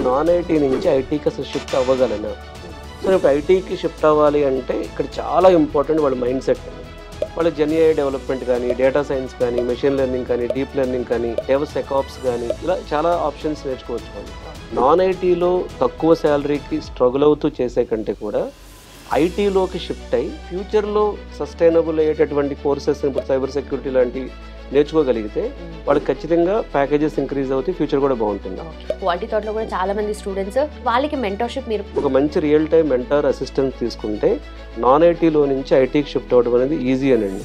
Non IT నుంచి ఐటీకి అసలు షిఫ్ట్ అవ్వగలనా? సో ఇప్పుడు ఐటీకి షిఫ్ట్ అవ్వాలి అంటే ఇక్కడ చాలా ఇంపార్టెంట్ వాళ్ళ మైండ్ సెట్. వాళ్ళ జెన్ఏఐ డెవలప్మెంట్ కానీ, డేటా సైన్స్ కానీ, మెషిన్ లెర్నింగ్ కానీ, డీప్ లెర్నింగ్ కానీ, డెవసెకాప్స్ కానీ, ఇలా చాలా ఆప్షన్స్ నేర్చుకోవచ్చు వాళ్ళు. నాన్ ఐటీలో తక్కువ శాలరీకి స్ట్రగుల్ అవుతూ చేసే కంటే కూడా ఐటీలోకి షిఫ్ట్ అయ్యి ఫ్యూచర్లో సస్టైనబుల్ అయ్యేటటువంటి కోర్సెస్, ఇప్పుడు సైబర్ సెక్యూరిటీ లాంటివి నేర్చుకోగలిగితే వాళ్ళకి ఖచ్చితంగా ప్యాకేజెస్ ఇంక్రీజ్ అవుతాయి, ఫ్యూచర్ కూడా బాగుంటుంది. క్వాలిటీ థాట్లో కూడా చాలా మంది స్టూడెంట్స్ వాళ్ళకి మెంటర్షిప్ మీరు ఒక మంచి రియల్ టైం మెంటర్ అసిస్టెన్స్ తీసుకుంటే నాన్ ఐటీలో నుంచి ఐటీకి షిఫ్ట్ అవ్వడం అనేది ఈజీ అనండి.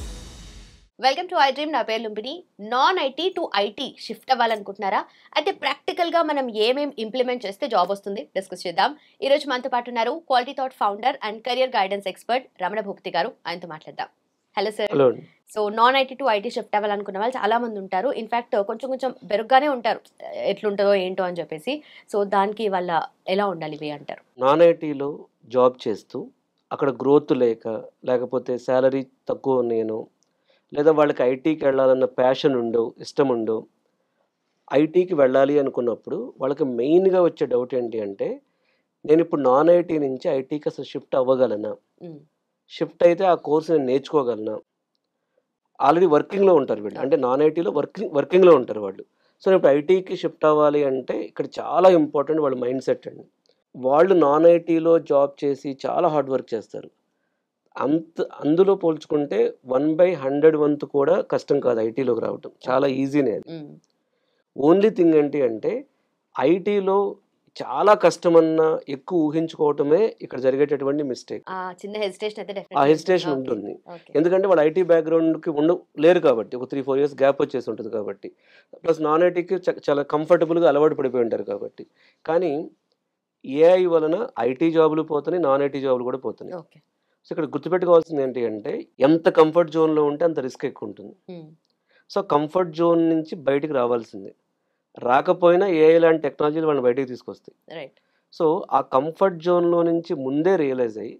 Welcome to I dream. నా పేరు Lumbini. Non IT to IT shift అవ్వాలనుకుంటున్నారా? అయితే ప్రాక్టికల్గా మనం ఏమేమి ఇంప్లిమెంట్ చేస్తే జాబ్ వస్తుంది డిస్కస్ చేద్దాం. ఈరోజు మనతో పాటు ఉన్నారు Quality Thought founder and career guidance expert Ramana Bhukti garu. ఆయనతో మాట్లాడదాం. Hello sir. Hello. So non IT to IT shift అవ్వాలనుకున్న వాళ్ళు చాలా మంది ఉంటారు. ఇన్ఫ్యాక్ట్ కొంచెం బెరుగ్గానే ఉంటారు, ఎట్లుంటుందో ఏంటో అని చెప్పేసి. సో దానికి వాళ్ళ ఎలా ఉండాలి ఇవి అంటారు? నాన్ ఐటీలో జాబ్ చేస్తూ అక్కడ గ్రోత్ లేకపోతే శాలరీ తక్కువ నేను, లేదా వాళ్ళకి ఐటీకి వెళ్ళాలన్న ప్యాషన్ ఉండో, ఇష్టం ఉండో, ఐటీకి వెళ్ళాలి అనుకున్నప్పుడు వాళ్ళకి మెయిన్గా వచ్చే డౌట్ ఏంటి అంటే, నేను ఇప్పుడు నాన్ ఐటీ నుంచి ఐటీకి అసలు షిఫ్ట్ అవ్వగలనా? షిఫ్ట్ అయితే ఆ కోర్స్ నేను నేర్చుకోగలనా? ఆల్రెడీ వర్కింగ్లో ఉంటారు వీళ్ళు, అంటే నాన్ ఐటీలో వర్కింగ్లో ఉంటారు వాళ్ళు. సో ఇప్పుడు ఐటీకి షిఫ్ట్ అవ్వాలి అంటే ఇక్కడ చాలా ఇంపార్టెంట్ వాళ్ళ మైండ్ సెట్ అండి. వాళ్ళు నాన్ ఐటీలో జాబ్ చేసి చాలా హార్డ్ వర్క్ చేస్తారు. అందులో పోల్చుకుంటే 1/100 వంతు కూడా కష్టం కాదు ఐటీలోకి రావటం, చాలా ఈజీనే అది. ఓన్లీ థింగ్ ఏంటి అంటే ఐటీలో చాలా కష్టమన్నా ఎక్కువ ఊహించుకోవటమే ఇక్కడ జరిగేటటువంటి మిస్టేక్. ఆ హెసిటేషన్ ఉంటుంది, ఎందుకంటే వాళ్ళు ఐటీ బ్యాక్గ్రౌండ్కి లేరు కాబట్టి, ఒక 3-4 ఇయర్స్ గ్యాప్ వచ్చేసి ఉంటుంది కాబట్టి, ప్లస్ నాన్ ఐటీకి చాలా కంఫర్టబుల్గా అలవాటు పడిపోయి ఉంటారు కాబట్టి. కానీ ఏఐ వలన ఐటీ జాబులు పోతున్నాయి, నాన్ ఐటీ జాబులు కూడా పోతున్నాయి. సో ఇక్కడ గుర్తుపెట్టుకోవాల్సింది ఏంటి అంటే, ఎంత కంఫర్ట్ జోన్లో ఉంటే అంత రిస్క్ ఎక్కువ ఉంటుంది. సో కంఫర్ట్ జోన్ నుంచి బయటికి రావాల్సిందే. రాకపోయినా ఏఐ లాంటి టెక్నాలజీలు వాళ్ళని బయటికి తీసుకొస్తాయి. సో ఆ కంఫర్ట్ జోన్లో నుంచి ముందే రియలైజ్ అయ్యి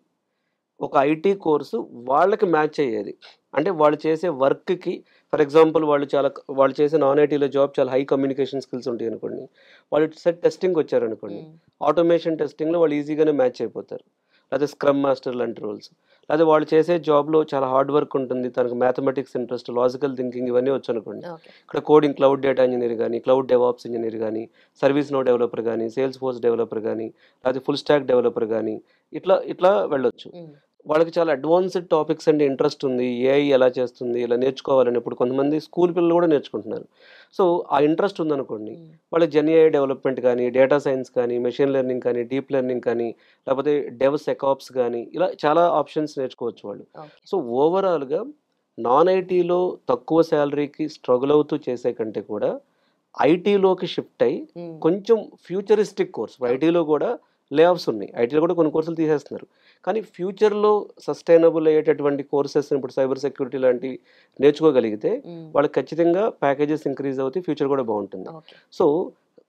ఒక ఐటీ కోర్సు వాళ్ళకి మ్యాచ్ అయ్యేది, అంటే వాళ్ళు చేసే వర్క్కి, ఫర్ ఎగ్జాంపుల్ వాళ్ళు చేసే నాన్ ఐటీలో జాబ్ చాలా హై కమ్యూనికేషన్ స్కిల్స్ ఉంటాయి అనుకోండి, వాళ్ళు టెస్టింగ్ వచ్చారనుకోండి, ఆటోమేషన్ టెస్టింగ్లో వాళ్ళు ఈజీగానే మ్యాచ్ అయిపోతారు. లేదా స్క్రమ్ మాస్టర్ లాంటి రోల్స్, లేదా వాళ్ళు చేసే జాబ్లో చాలా హార్డ్ వర్క్ ఉంటుంది, తనకు మ్యాథమెటిక్స్ ఇంట్రెస్ట్, లాజికల్ థింకింగ్ ఇవన్నీ వచ్చు అనుకోండి, ఇక్కడ కోడింగ్, క్లౌడ్ డేటా ఇంజనీర్ కానీ, క్లౌడ్ డెవాప్స్ ఇంజనీర్ కానీ, సర్వీస్ నో డెవలపర్ కానీ, సేల్స్ ఫోర్స్ డెవలపర్ కానీ, లేదా ఫుల్ స్టాక్ డెవలపర్ కానీ, ఇట్లా వెళ్ళొచ్చు. వాళ్ళకి చాలా అడ్వాన్స్డ్ టాపిక్స్ అంటే ఇంట్రెస్ట్ ఉంది, ఏఐ ఎలా చేస్తుంది ఇలా నేర్చుకోవాలని. ఇప్పుడు కొంతమంది స్కూల్ పిల్లలు కూడా నేర్చుకుంటున్నారు. సో ఆ ఇంట్రెస్ట్ ఉందనుకోండి, వాళ్ళకి జెన్ఏఐ డెవలప్మెంట్ కానీ, డేటా సైన్స్ కానీ, మెషిన్ లెర్నింగ్ కానీ, డీప్ లెర్నింగ్ కానీ, లేకపోతే డెవసెకాప్స్ కానీ, ఇలా చాలా ఆప్షన్స్ నేర్చుకోవచ్చు వాళ్ళు. సో ఓవరాల్గా నాన్ ఐటీలో తక్కువ శాలరీకి స్ట్రగుల్ అవుతూ చేసే కంటే కూడా ఐటీలోకి షిఫ్ట్ అయ్యి కొంచెం ఫ్యూచరిస్టిక్ కోర్స్, ఐటీలో కూడా లే ఆఫ్స్ ఉన్నాయి, ఐటీలో కూడా కొన్ని కోర్సులు తీసేస్తున్నారు, కానీ ఫ్యూచర్లో సస్టైనబుల్ అయ్యేటటువంటి కోర్సెస్, ఇప్పుడు సైబర్ సెక్యూరిటీ లాంటివి నేర్చుకోగలిగితే వాళ్ళకి ఖచ్చితంగా ప్యాకేజెస్ ఇంక్రీజ్ అవుతాయి, ఫ్యూచర్ కూడా బాగుంటుంది. సో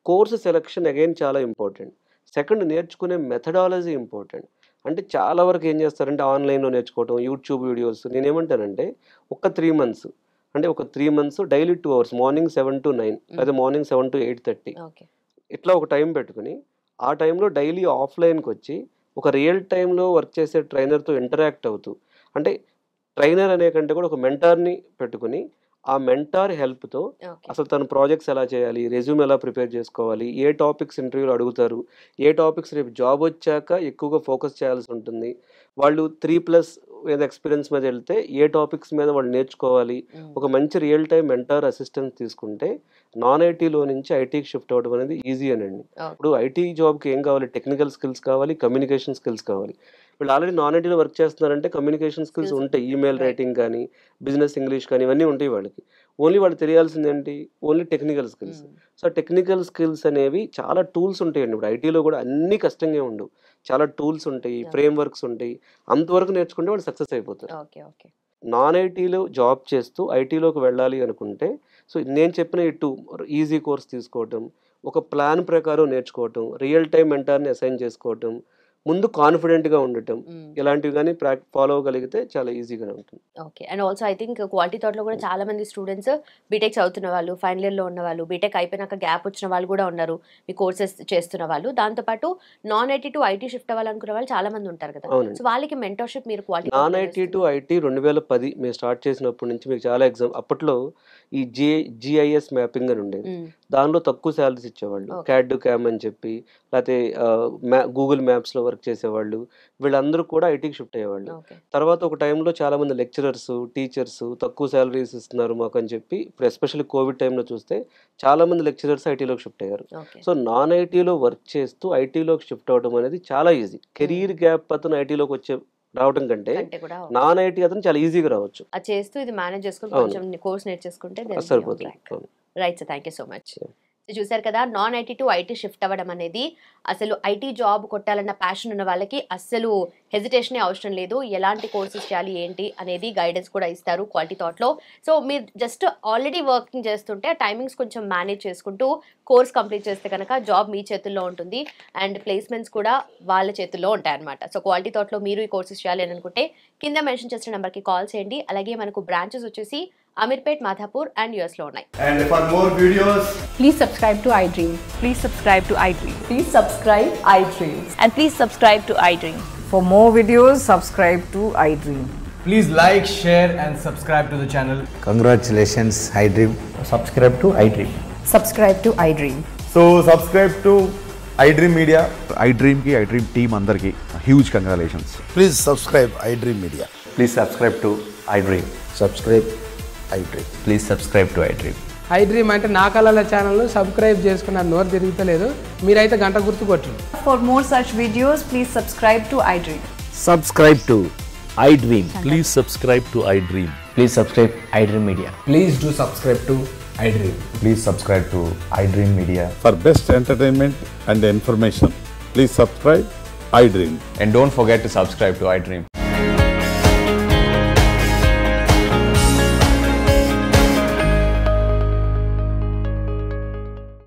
కోర్సు సెలెక్షన్ అగైన్ చాలా ఇంపార్టెంట్. సెకండ్, నేర్చుకునే మెథడాలజీ ఇంపార్టెంట్. అంటే చాలా వరకు ఏం చేస్తారంటే ఆన్లైన్లో నేర్చుకోవటం, యూట్యూబ్ వీడియోస్. నేనేమంటానంటే ఒక 3 months, అంటే ఒక 3 months daily 2 hours, morning 7 to 9 లేదా మార్నింగ్ 7 to 8:30 ఇట్లా ఒక టైం పెట్టుకుని, ఆ టైంలో డైలీ ఆఫ్లైన్కి వచ్చి ఒక రియల్ టైంలో వర్క్ చేసే ట్రైనర్తో ఇంటరాక్ట్ అవుతూ, అంటే ట్రైనర్ అనే కంటే కూడా ఒక మెంటార్ని పెట్టుకుని, ఆ మెంటార్ హెల్ప్తో అసలు తన ప్రాజెక్ట్స్ ఎలా చేయాలి, రెజ్యూమ్ ఎలా ప్రిపేర్ చేసుకోవాలి, ఏ టాపిక్స్ ఇంటర్వ్యూలో అడుగుతారు, ఏ టాపిక్స్ రేపు జాబ్ వచ్చాక ఎక్కువగా ఫోకస్ చేయాల్సి ఉంటుంది, వాళ్ళు 3+ ఏదో ఎక్స్పీరియన్స్ మీద వెళ్తే ఏ టాపిక్స్ మీద వాళ్ళు నేర్చుకోవాలి, ఒక మంచి రియల్ టైం మెంటార్ అసిస్టెన్స్ తీసుకుంటే నాన్ ఐటీలో నుంచి ఐటీకి షిఫ్ట్ అవ్వడం అనేది ఈజీ అనండి. ఇప్పుడు ఐటీ జాబ్కి ఏం కావాలి? టెక్నికల్ స్కిల్స్ కావాలి, కమ్యూనికేషన్ స్కిల్స్ కావాలి. వీళ్ళు ఆల్రెడీ నాన్ ఐటీలో వర్క్ చేస్తున్నారంటే కమ్యూనికేషన్ స్కిల్స్ ఉంటాయి, ఈమెయిల్ రైటింగ్ కానీ, బిజినెస్ ఇంగ్లీష్ కానీ, ఇవన్నీ ఉంటాయి వాళ్ళకి. ఓన్లీ వాళ్ళు తెలియాల్సింది ఏంటి? Only technical skills. So technical skills అనేవి చాలా టూల్స్ ఉంటాయండి. ఇప్పుడు ఐటీలో కూడా అన్ని కష్టంగా ఉండవు, చాలా టూల్స్ ఉంటాయి, ఫ్రేమ్ వర్క్స్ ఉంటాయి. అంతవరకు నేర్చుకుంటే వాళ్ళు సక్సెస్ అయిపోతారు. నాన్ ఐటీలో జాబ్ చేస్తూ ఐటీలోకి వెళ్ళాలి అనుకుంటే, సో నేను చెప్పిన ఈ 2 ఈజీ కోర్స్ తీసుకోవటం, ఒక ప్లాన్ ప్రకారం నేర్చుకోవటం, రియల్ టైం మెంటార్ని అసైన్ చేసుకోవటం, ముందు కాన్ఫిడెంట్గా ఉండటం ఇలాంటివి కానీ ఫాలో అవ్వగలిగితే చాలా ఈజీగానే ఉంటుంది. Okay. And also I think Quality థాట్లో కూడా చాలా మంది స్టూడెంట్స్ బీటెక్ చదువుతున్న వాళ్ళు, ఫైనల్ ఇయర్లో ఉన్న వాళ్ళు, బీటెక్ అయిపోయినాక గ్యాప్ వచ్చిన వాళ్ళు కూడా ఉన్నారు, మీ కోర్సెస్ చేస్తున్న వాళ్ళు. దాంతోపాటు non IT to IT shift అవ్వాలనుకున్న వాళ్ళు చాలా మంది ఉంటారు కదా. అవునండి. సో వాళ్ళకి మెంటర్షిప్ మీరు quality non IT to IT 2010 మేము స్టార్ట్ చేసినప్పటి నుంచి మీకు చాలా అప్పట్లో ఈ జిఐఎస్ మ్యాపింగ్ అని ఉండేది. దానిలో తక్కువ శాలరీస్ ఇచ్చేవాళ్ళు, క్యాడ్ క్యామ్ అని చెప్పి, లేకపోతే గూగుల్ మ్యాప్స్లో వర్క్ చేసేవాళ్ళు, వీళ్ళందరూ కూడా ఐటీకి షిఫ్ట్ అయ్యేవాళ్ళు. తర్వాత ఒక టైంలో చాలా మంది లెక్చరర్స్, టీచర్స్ తక్కువ శాలరీస్ ఇస్తున్నారు మాకు అని చెప్పి, ఇప్పుడు ఎస్పెషల్లీ కోవిడ్ టైంలో చూస్తే చాలా మంది లెక్చరర్స్ ఐటీలోకి షిఫ్ట్ అయ్యారు. సో నాన్ ఐటీలో వర్క్ చేస్తూ ఐటీలోకి షిఫ్ట్ అవ్వడం అనేది చాలా ఈజీ. కెరీర్ గ్యాప్ అతను ఐటీలోకి రావడం కంటే నాన్ ఐటీ అతను చాలా ఈజీగా రావచ్చు. అది చేస్తూ ఇది మేనేజ్ చేసుకుని కొంచెం కోర్స్ నేర్చేసుకుంటే సరిపోతుంది. Right sir, thank you so much. చూసారు కదా, non IT to IT shift అవ్వడం అనేది అసలు ఐటీ జాబ్ కొట్టాలన్న ప్యాషన్ ఉన్న వాళ్ళకి అస్సలు హెజిటేషనే అవసరం లేదు. ఎలాంటి కోర్సెస్ చేయాలి ఏంటి అనేది గైడెన్స్ కూడా ఇస్తారు క్వాలిటీ థాట్లో. సో మీరు జస్ట్ ఆల్రెడీ వర్కింగ్ చేస్తుంటే ఆ టైమింగ్స్ కొంచెం మేనేజ్ చేసుకుంటూ కోర్స్ కంప్లీట్ చేస్తే కనుక జాబ్ మీ చేతుల్లో ఉంటుంది అండ్ ప్లేస్మెంట్స్ కూడా వాళ్ళ చేతుల్లో ఉంటాయి అనమాట. సో క్వాలిటీ థాట్లో మీరు ఈ కోర్సెస్ చేయాలి అని అనుకుంటే కింద మెన్షన్ చేసిన నెంబర్కి కాల్ చేయండి. అలాగే మనకు బ్రాంచెస్ వచ్చేసి అమీర్పేట్, మాధాపూర్ అండ్ యూఎస్ లో ఉన్నాయి. And for more videos, please subscribe to iDream. Please subscribe to iDream. Please subscribe iDream. And please subscribe to iDream. For more videos, subscribe to iDream. please like, share and subscribe to the channel. Congratulations, iDream. Subscribe to iDream. Subscribe to iDream. So subscribe to iDream Media. iDream ki iDream team andarki huge congratulations. Please subscribe iDream Media. Please subscribe to iDream. Subscribe iDream. Please subscribe to iDream. iDream అంటే నా కళల ఛానల్ను subscribe చేసుకున్న నోరు తిరుగుతలేదు, మీరైతే గంట గుర్తు కొట్టండి. For more such videos, please subscribe to iDream. Subscribe to iDream. Please subscribe to iDream. Please subscribe iDream Media. Please do subscribe to iDream. Please subscribe to iDream Media. For best entertainment and information, please subscribe iDream. And don't forget to subscribe to iDream.